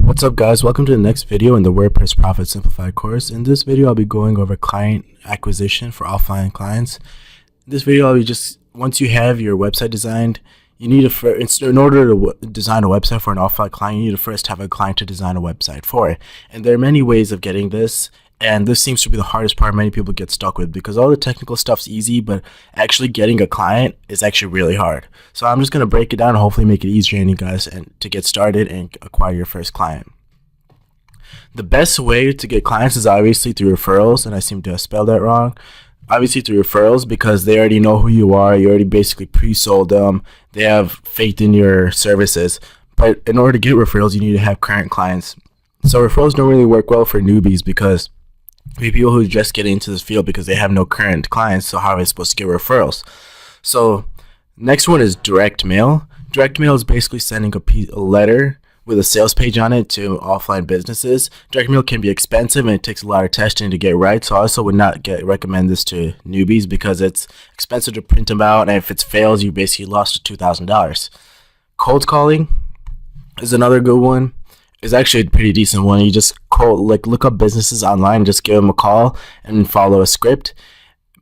What's up guys, welcome to the next video in the WordPress Profit Simplified course. In this video I'll be going over client acquisition for offline clients. In this video I'll be once you have your website designed, you need to, in order to design a website for an offline client, you need to first have a client to design a website for it. And there are many ways of getting this, and this seems to be the hardest part many people get stuck with, because all the technical stuff's easy, but actually getting a client is actually really hard. So I'm just going to break it down and hopefully make it easier on you guys to get started and acquire your first client. The best way to get clients is obviously through referrals, and I seem to have spelled that wrong. Obviously through referrals, because they already know who you are, you already basically pre-sold them, they have faith in your services. But in order to get referrals, you need to have current clients. So referrals don't really work well for newbies, because people who just get into this field because they have no current clients, so how are they supposed to get referrals? So next one is direct mail. Direct mail is basically sending a letter with a sales page on it to offline businesses. Direct mail can be expensive and it takes a lot of testing to get right, so I also would not recommend this to newbies because it's expensive to print them out, and if it fails you basically lost $2,000. Cold calling is another good one. It's actually a pretty decent one. You just look up businesses online, just give them a call and follow a script.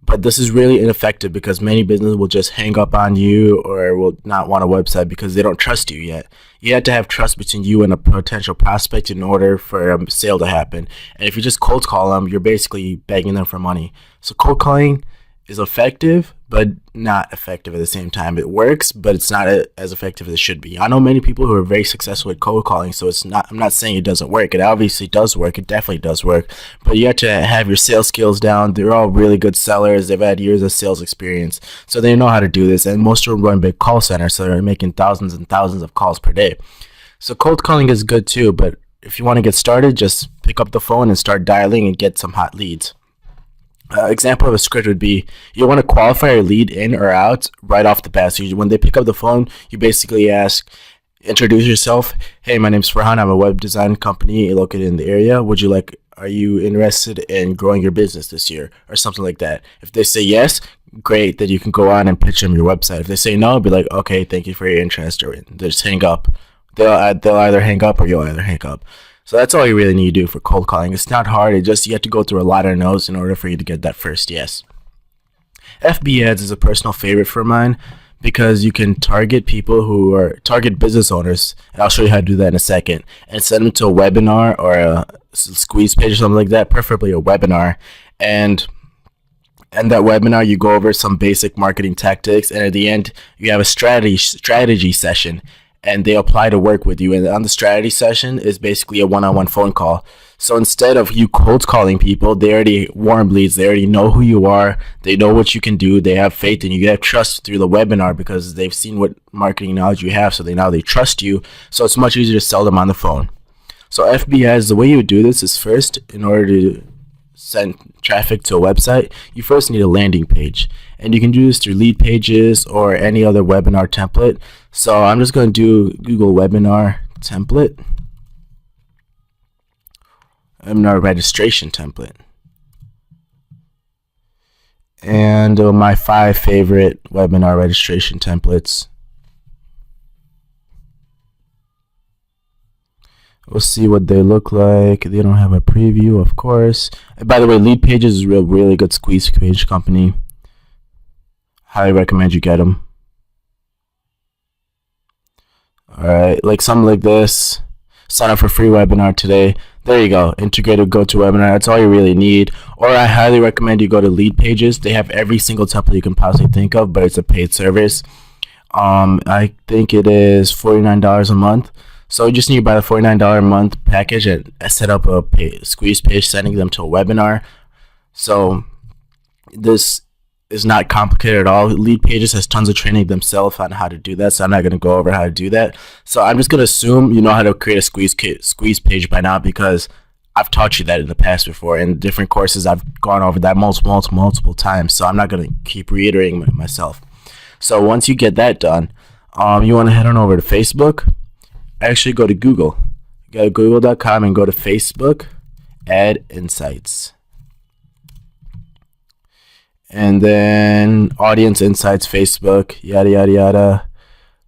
But this is really ineffective because many businesses will just hang up on you or will not want a website because they don't trust you yet. You have to have trust between you and a potential prospect in order for a sale to happen. And if you just cold call them, you're basically begging them for money. So cold calling is effective, but not effective at the same time. It works, but it's not as effective as it should be. I know many people who are very successful at cold calling, so I'm not saying it doesn't work. It obviously does work. It definitely does work. But you have to have your sales skills down. They're all really good sellers. They've had years of sales experience, so they know how to do this. And most of them run big call centers, so they're making thousands and thousands of calls per day. So cold calling is good too, but if you want to get started, just pick up the phone and start dialing and get some hot leads. Example of a script would be, you want to qualify your lead in or out right off the bat. So when they pick up the phone, you basically introduce yourself. Hey, my name's Farhan. I'm a web design company located in the area. Are you interested in growing your business this year, or something like that? If they say yes, great, then you can go on and pitch them your website. If they say no, be like, okay, thank you for your interest, or they just hang up. They'll either hang up or you'll either hang up. So that's all you really need to do for cold calling. It's not hard. You have to go through a lot of no's in order for you to get that first yes. FB ads is a personal favorite for mine because you can target target business owners, and I'll show you how to do that in a second, and send them to a webinar or a squeeze page or something like that, preferably a webinar. And in that webinar, you go over some basic marketing tactics, and at the end, you have a strategy session, and they apply to work with you. And on the strategy session is basically a one-on-one phone call. So instead of you cold calling people, they already warm leads. They already know who you are. They know what you can do. They have faith in you. You have trust through the webinar because they've seen what marketing knowledge you have. So they trust you. So it's much easier to sell them on the phone. So FB ads, the way you would do this is, first, in order to send traffic to a website, you first need a landing page, and you can do this through Lead Pages or any other webinar template. So I'm just going to do Google webinar template, webinar registration template, and my 5 favorite webinar registration templates. We'll see what they look like. They don't have a preview, of course. And by the way, Lead Pages is a really good squeeze page company. Highly recommend you get them. Alright, like something like this. Sign up for free webinar today. There you go. Integrated GoToWebinar. That's all you really need. Or I highly recommend you go to Lead Pages. They have every single template you can possibly think of, but it's a paid service. I think it is $49 a month. So you just need to buy the $49 a month package and set up a squeeze page sending them to a webinar. So this is not complicated at all. Lead Pages has tons of training themselves on how to do that, so I'm not going to go over how to do that. So I'm just going to assume you know how to create a squeeze page by now, because I've taught you that in the past before. In different courses, I've gone over that multiple times, so I'm not going to keep reiterating myself. So once you get that done, you want to head on over to Facebook. Actually, go to Google. Go to google.com and go to Facebook Ad Insights. And then Audience Insights, Facebook, yada, yada, yada.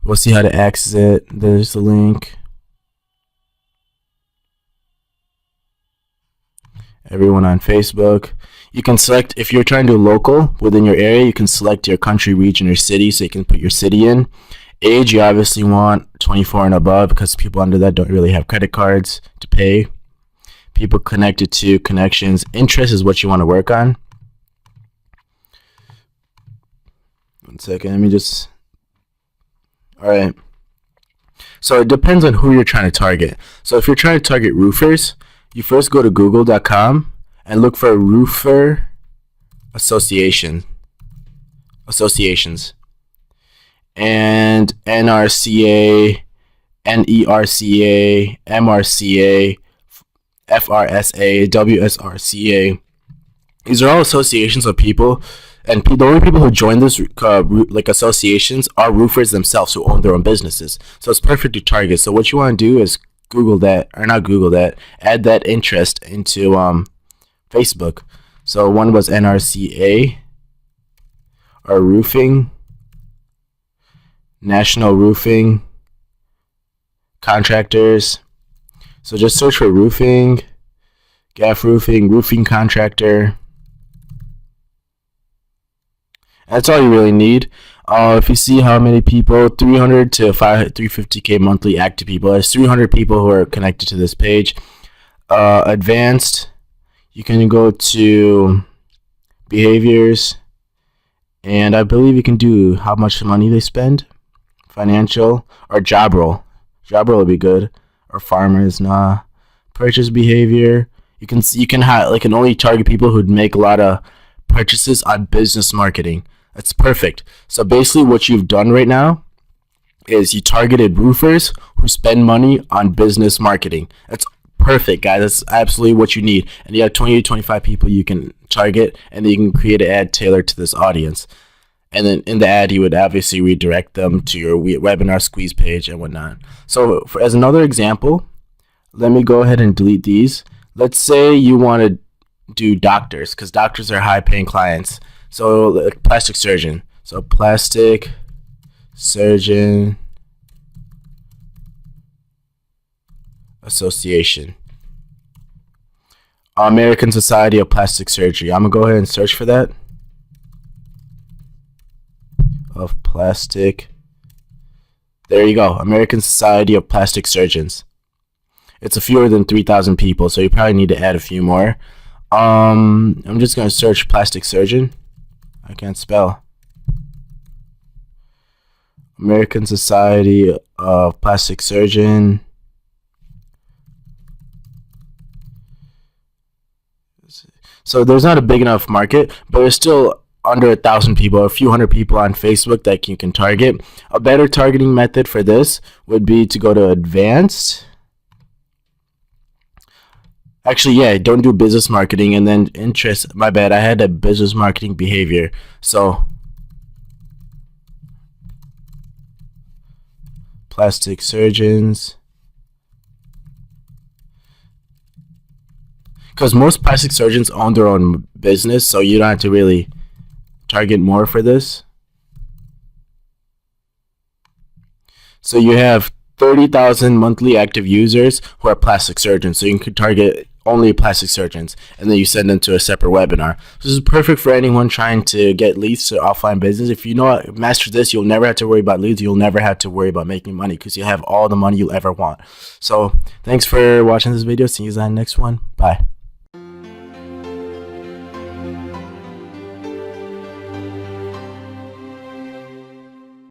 We'll see how to access it. There's the link. Everyone on Facebook. You can select, if you're trying to do local within your area, you can select your country, region, or city, so you can put your city in. Age, you obviously want 24 and above because people under that don't really have credit cards to pay. People connected to connections. Interest is what you want to work on. One second, let me just... Alright. So it depends on who you're trying to target. So if you're trying to target roofers, you first go to google.com and look for roofer associations. And NRCA, NERCA, MRCA, FRSA, WSRCA. These are all associations of people, and the only people who join this like associations are roofers themselves who own their own businesses. So it's perfect to target. So what you want to do is add that interest into Facebook. So one was NRCA, or roofing, National Roofing Contractors. So just search for roofing, gaff roofing, roofing contractor. That's all you really need. If you see how many people, 300 to 350K monthly active people. There's 300 people who are connected to this page. Advanced, you can go to behaviors, and I believe you can do how much money they spend. Financial, or job role. Job role would be good. Or farmers, nah. Purchase behavior. You can only target people who'd make a lot of purchases on business marketing. That's perfect. So basically what you've done right now is you targeted roofers who spend money on business marketing. That's perfect, guys. That's absolutely what you need. And you have 20 to 25 people you can target, and then you can create an ad tailored to this audience. And then in the ad, you would obviously redirect them to your webinar squeeze page and whatnot. So as another example, let me go ahead and delete these. Let's say you want to do doctors, because doctors are high paying clients. So like plastic surgeon. So plastic surgeon association. American Society of Plastic Surgery. I'm going to go ahead and search for that. Of plastic. There you go. American Society of Plastic Surgeons. It's a fewer than 3,000 people, so you probably need to add a few more. I'm just going to search plastic surgeon. I can't spell. American Society of Plastic Surgeon. So there's not a big enough market, but there's still under 1,000 people, a few hundred people on Facebook that you can target. A better targeting method for this would be to go to advanced. Actually, yeah, don't do business marketing and then interest. My bad, I had a business marketing behavior. So plastic surgeons. Because most plastic surgeons own their own business, so you don't have to really target more for this. So you have 30,000 monthly active users who are plastic surgeons, so you can target only plastic surgeons, and then you send them to a separate webinar. This is perfect for anyone trying to get leads to offline business. If you know master this, you'll never have to worry about leads. You'll never have to worry about making money because you have all the money you'll ever want. So thanks for watching this video. See you in the next one. Bye.